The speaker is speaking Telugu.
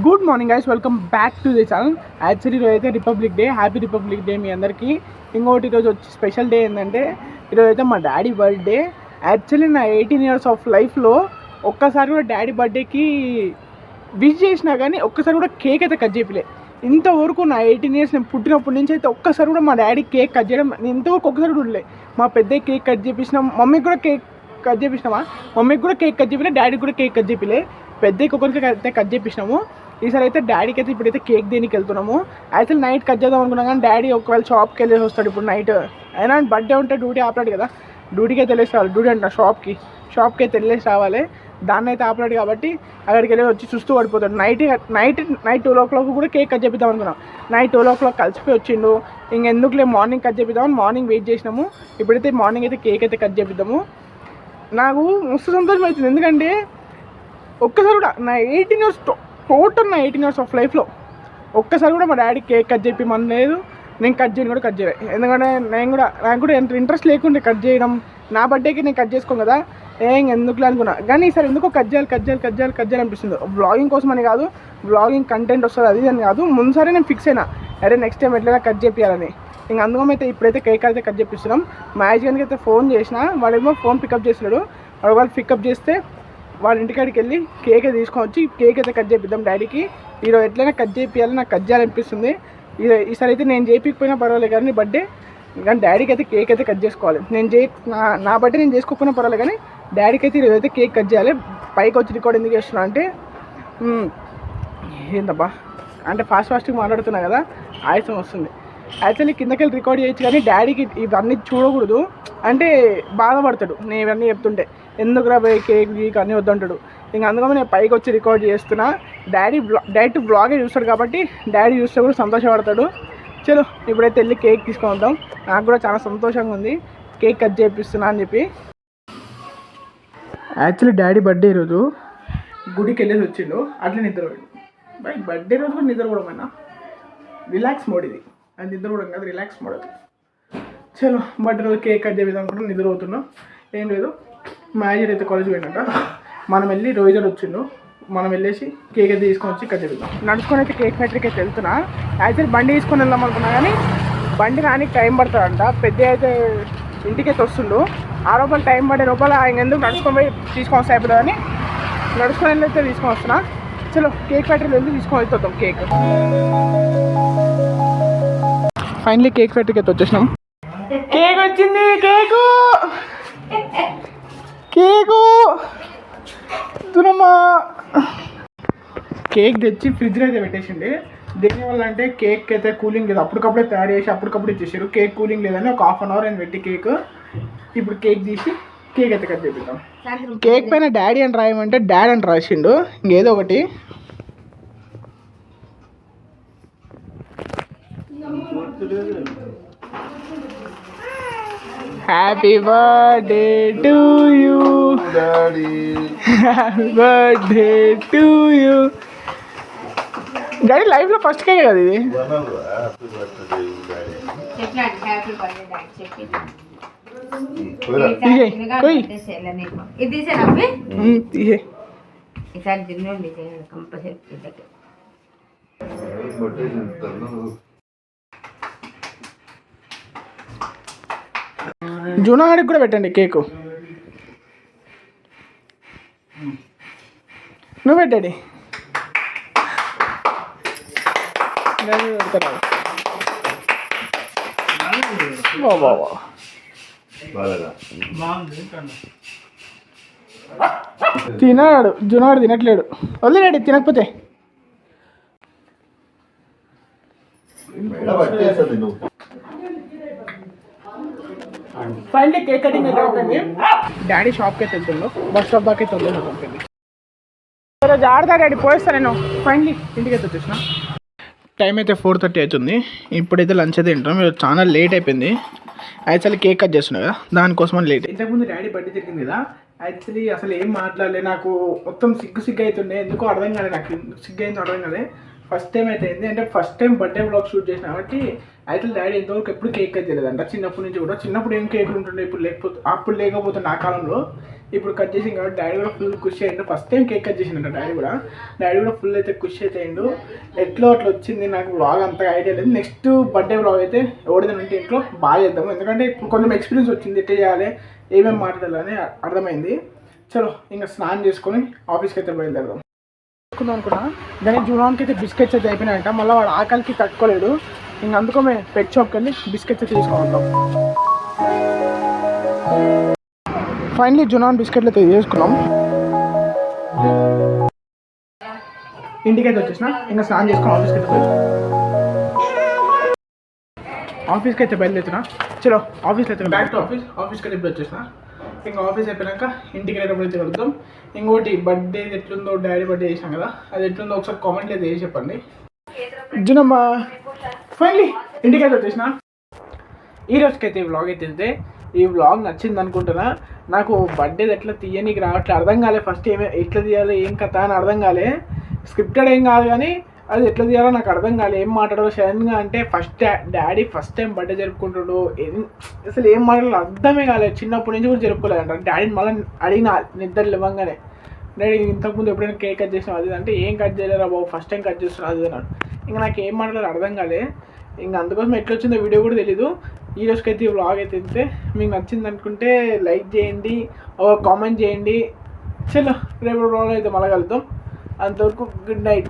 Good morning guys, welcome back to the channel. Actually ఈరోజు అయితే republic day. Happy republic day మీ అందరికీ. ఇంకోటి ఈరోజు వచ్చి స్పెషల్ డే ఏంటంటే ఈరోజు అయితే మా డాడీ బర్త్డే. యాక్చువల్లీ నా 18 years ఆఫ్ లైఫ్లో ఒక్కసారి కూడా డాడీ బర్త్డేకి విష్ చేసినా కానీ ఒక్కసారి కూడా కేక్ అయితే కట్ చేయలే. ఇంతవరకు నా 18 years నేను పుట్టినప్పటి నుంచి అయితే ఒక్కసారి కూడా మా డాడీ కేక్ కట్ చేయడం నేను ఇంతవరకు ఒక్కసారి కూడా ఉండలే. మా పెద్ద కేక్ కట్ చేపించినాం, మమ్మీకి కూడా కేక్ కట్ చేపించినామా, మమ్మీకి కూడా కేక్ కట్ చేపిలే, డాడీకి కూడా కేక్ కట్ చేపిలే. పెద్దకి ఒకరికి అయితే కట్ చేపించినాము. ఈసారి అయితే డాడీకి అయితే ఇప్పుడైతే కేక్ దేనికి వెళ్తున్నాము. యాక్చువల్ నైట్ కట్ చేద్దాం అనుకున్నాం కానీ డాడీ ఒకవేళ షాప్కి వెళ్ళేసి వస్తాడు ఇప్పుడు నైట్. అయినా బర్త్డే ఉంటే డ్యూటీ ఆపలేడు కదా, డ్యూటీకి అయితే వెళ్ళేసి రావాలి. డ్యూటీ అంట షాప్కి అయితే వెళ్ళేసి రావాలి. దాన్ని అయితే ఆపలేడు కాబట్టి అక్కడికి వెళ్ళి వచ్చి చూస్తూ పడిపోతాడు. నైట్ 12 o'clock కూడా కేక్ కట్ చేపిద్దాం అనుకున్నాం. నైట్ 12 o'clock కలిసిపోయి వచ్చిండు. ఇంకెందుకులే మార్నింగ్ కట్ చేపిద్దామని మార్నింగ్ వెయిట్ చేసినాము. ఇప్పుడైతే మార్నింగ్ అయితే కేక్ అయితే కట్ చేపిద్దాము. నాకు మస్తు సంతోషం అవుతుంది, ఎందుకంటే ఒక్కసారి కూడా నా 18 years టోటల్ నా 18 years ఆఫ్ లైఫ్లో ఒక్కసారి కూడా మా డాడీ కేక్ కట్ చెప్పి మన లేదు, నేను కట్ చేయను కూడా కట్ చేయలేదు. ఎందుకంటే నాకు కూడా ఎంత ఇంట్రెస్ట్ లేకుంటే కట్ చేయడం. నా బర్త్డేకి నేను కట్ చేసుకోను కదా, ఎందుకులే అనుకున్నా. కానీ ఈసారి ఎందుకో కట్ చేయాలి అనిపిస్తుంది. వ్లాగింగ్ కోసం అని కాదు, వ్లాగింగ్ కంటెంట్ వస్తుంది అది అని కాదు. ముందుసారి నేను ఫిక్స్ అయినా, అరే నెక్స్ట్ టైం ఎట్లయినా కట్ చేయాలని. ఇంక అందుకని అయితే ఇప్పుడైతే కేక్ అయితే కట్ చేపిస్తున్నాం. మ్యాజిక్ అయితే ఫోన్ చేసిన, వాడేమో ఫోన్ పికప్ చేస్తున్నాడు. వాళ్ళు పికప్ చేస్తే వాళ్ళ ఇంటికాడికి వెళ్ళి కేక్ తీసుకొని వచ్చి కేక్ అయితే కట్ చేపిద్దాం డాడీకి. ఈరోజు ఎట్లయినా కట్ చేయాలి, నాకు కట్ చేయాలనిపిస్తుంది. ఈసారి అయితే నేను చేయించకపోయినా పర్వాలేదు కానీ బర్త్డే, కానీ డాడీకి అయితే కేక్ అయితే కట్ చేసుకోవాలి. నా బర్త్డే నేను చేసుకోకపోయినా పర్వాలేదు కానీ డాడీకి అయితే ఈరోజు అయితే కేక్ కట్ చేయాలి. పైకి వచ్చి రికార్డ్ ఎందుకు చేస్తున్నా అంటే ఏందబ్బా అంటే ఫాస్ట్గా మాట్లాడుతున్నా కదా, ఆయాసం వస్తుంది. యాక్చువల్లీ కిందకి వెళ్ళి రికార్డ్ చేయొచ్చు కానీ డాడీకి ఇవన్నీ చూడకూడదు అంటే బాధపడతాడు. నేను ఇవన్నీ చెప్తుంటే ఎందుకు రా పోయి కేక్ గీక్ అన్నీ వద్దంటాడు. ఇంక అందుకని నేను పైకి వచ్చి రికార్డ్ చేస్తున్నా. డైరెక్ట్ బ్లాగే చూస్తాడు కాబట్టి డాడీ చూస్తే కూడా సంతోషపడతాడు. చలో ఇప్పుడైతే వెళ్ళి కేక్ తీసుకొని వద్దాం. నాకు కూడా చాలా సంతోషంగా ఉంది కేక్ కట్ చేపిస్తున్నా అని చెప్పి. యాక్చువల్లీ డాడీ బర్త్డే ఈరోజు గుడికి వెళ్ళేసి వచ్చిండు, అట్లా నిద్రపోయాడు. బర్త్డే రోజు కూడా నిద్రపోవడమైనా రిలాక్స్ మోడ్ ఇది, అది నిద్రపోవడం కాదు, రిలాక్స్ మోడ్ అది. చలో బర్త్డే రోజు కేక్ కట్ చేద్దాం అనుకుంటున్నా, నిద్రపోతున్నాం. ఏం లేదు, మ్యాజిక్ అయితే కాలేజ్ పోయినట్ట, మనం వెళ్ళి రోజర్ వచ్చిండు, మనం వెళ్ళేసి కేక్ అయితే తీసుకొని వచ్చి కట్ చేద్దాం. నడుచుకొని అయితే కేక్ ఫ్యాక్టరీకి అయితే వెళ్తున్నా. యాక్చువల్లీ బండి తీసుకొని వెళ్దాం అనుకున్నా కానీ బండి కానీ టైం పడుతుందంట. పెద్ద అయితే ఇంటికి అయితే వస్తుండు, ఆ రూపాయలు టైం పడే రూపాయలు ఆయన ఎందుకు నడుచుకొని పోయి తీసుకొని వస్తే అయిపోతుందని నడుచుకొని వెళ్ళి అయితే తీసుకొని వస్తున్నా. చలో కేక్ ఫ్యాక్టరీలో వెళ్ళి తీసుకొని వెళ్తాం కేక్. ఫైనలీ కేక్ ఫ్యాక్టరీకి అయితే వచ్చేసినాం. కేక్ వచ్చింది, కేకు దునమ్మా. కేక్ తెచ్చి ఫ్రిడ్జ్లో అయితే పెట్టేసిండి. దేనివల్ల అంటే కేక్ అయితే కూలింగ్ లేదు, అప్పటికప్పుడే తయారు చేసి అప్పటికప్పుడు ఇచ్చేసారు. కేక్ కూలింగ్ లేదని ఒక 1/2 hour అని పెట్టి కేక్ ఇప్పుడు కేక్ తీసి కేక్ అయితే కట్ చేపిద్దాం. కేక్ పైన డాడీ అని రాయమంటే డాడీ అని రాసిండు, ఇంకేదో ఒకటి. Happy birthday to you daddy, happy birthday to you daddy. లైఫ్లో ఫస్ట్ కేక్ కదా ఇది. జూనాడికి కూడా పెట్టండి కేకు, నువ్వు పెట్టండి. తినాడు జునాడు, తినట్లేడు. వదిలేడు తినకపోతే. ఫైనల్లీ కేక్ కటింగ్ అయితే అవుతుంది. డాడీ షాప్కి అయితే వెళ్తుండు, బస్ స్టాప్ దాకా అయితే వదిలేదు. జాగ్రత్త డాడీ, పోయిస్తా నేను. ఫైనల్లీ ఇంటికి అయితే వచ్చేసిన. టైం అయితే 4:30 అవుతుంది. ఇప్పుడైతే లంచ్ అయితే తింటాం. మీరు చాలా లేట్ అయిపోయింది. యాక్చువల్లీ కేక్ కట్ చేస్తున్నా కదా, దానికోసం లేట్. ఇంతకుముందు డాడీ బర్త్డే జరిగింది కదా, యాక్చువల్లీ అసలు ఏం మాట్లాడలే. నాకు మొత్తం సిగ్గు అవుతుండే, ఎందుకో అర్థం కాలేదు. నాకు సిగ్గు అయిందో అర్థం కాలేదు. ఫస్ట్ టైం అయితే అయింది, అంటే first time birthday blog shoot చేసిన కాబట్టి. అయితే డాడీ ఎంతవరకు ఎప్పుడు కేక్ కట్ చేయలేదంట చిన్నప్పటి నుంచి కూడా. చిన్నప్పుడు ఏం కేకులు ఉంటుండే, ఇప్పుడు లేకపోతే నా కాలంలో ఇప్పుడు కట్ చేసి కాబట్టి డాడీ కూడా ఫుల్ ఖుషి అయ్యిండు. ఫస్ట్ టైం కేక్ కట్ చేసిండ డాడీ కూడా ఫుల్ అయితే ఖుషి అయితే అయ్యిండు. ఎట్లా అట్లా వచ్చింది నాకు వ్లాగ్ అంతగా ఐడియా లేదు. నెక్స్ట్ బర్త్డే వ్లాగ్ అయితే ఎవరిదంటే ఇంట్లో బాగా చేద్దాము, ఎందుకంటే ఇప్పుడు కొంచెం ఎక్స్పీరియన్స్ వచ్చింది, ఎట్లా చేయాలి ఏమేమి మాట్లాడాలని అర్థమైంది. చలో ఇంకా స్నానం చేసుకొని ఆఫీస్కి అయితే బయలుదేరదాం అనుకున్నా. కానీ జూనాన్కి అయితే బిస్కెట్స్ అయితే అయిపోయినాయంట, మళ్ళీ వాడు ఆకలికి తట్టుకోలేడు. ఇంక అందుకో మేము పెట్ షాప్కి వెళ్ళి బిస్కెట్స్ అయితే తీసుకుంటాం. ఫైనలీ జునాన్ బిస్కెట్లు అయితే చేసుకున్నాం. ఇంటికైతే వచ్చేసిన, ఇంకా స్నానం చేసుకుని ఆఫీస్కి అయితే బయలుదేరుతున్నా. చలో ఆఫీస్లో అయితే బ్యాక్ టు ఆఫీస్కి అయితే ఇప్పుడు వచ్చేసిన. ఇంకా ఆఫీస్ అయిపోయాక ఇంటికి వెళ్ళేటప్పుడు అయితే వెళ్తాం. ఇంకోటి బర్త్డే ఎట్లుందో, డాడీ బర్త్డే చేసాం కదా, అది ఎట్లుందో ఒకసారి కామెంట్లు అయితే చేసి చెప్పండి. జునమ్మ ఫైనలీ ఇంటికైతే వచ్చేసిన. ఈ రోజుకైతే ఈ వ్లాగ్ అయితే వెళ్తే ఈ వ్లాగ్ నచ్చింది అనుకుంటున్నా. నాకు బర్త్డేది ఎట్లా తీయనీకి రావట్లే, అర్థం కాలే. ఫస్ట్ ఎట్లా తీయాలో ఏం కథ అని అర్థం కాలే. స్క్రిప్టెడ్ ఏం కాదు కానీ అది ఎట్లా తీయాలో నాకు అర్థం కాలే. ఏం మాట్లాడో సడన్గా అంటే డాడీ ఫస్ట్ టైం బర్త్డే జరుపుకుంటాడు, అసలు ఏం మాట్లాడాలో అర్థమే కాలేదు. చిన్నప్పటి నుంచి కూడా జరుపుకోలేదంట. డాడీని మళ్ళీ అడిగిన నిద్ర లేవగానే, డాడీ ఇంతకుముందు ఎప్పుడైనా కేక్ కట్ చేసినావు అది అంటే, ఏం కట్ చేయలేరా బాబు ఫస్ట్ టైం కట్ చేస్తున్నా అది అన్నాడు. ఇంకా నాకు ఏం మాట్లాడాలో అర్థం కాలే. ఇంకా అందుకోసం ఎట్లా వచ్చిందో వీడియో కూడా తెలీదు. ఈ రోజుకైతే ఈ వ్లాగ్ అయితే వెళ్తే మీకు నచ్చింది అనుకుంటే లైక్ చేయండి, కామెంట్ చేయండి. చలో రేపు వ్లాగ్ అయితే మళ్ళీ కలుద్దాం. అంతవరకు గుడ్ నైట్.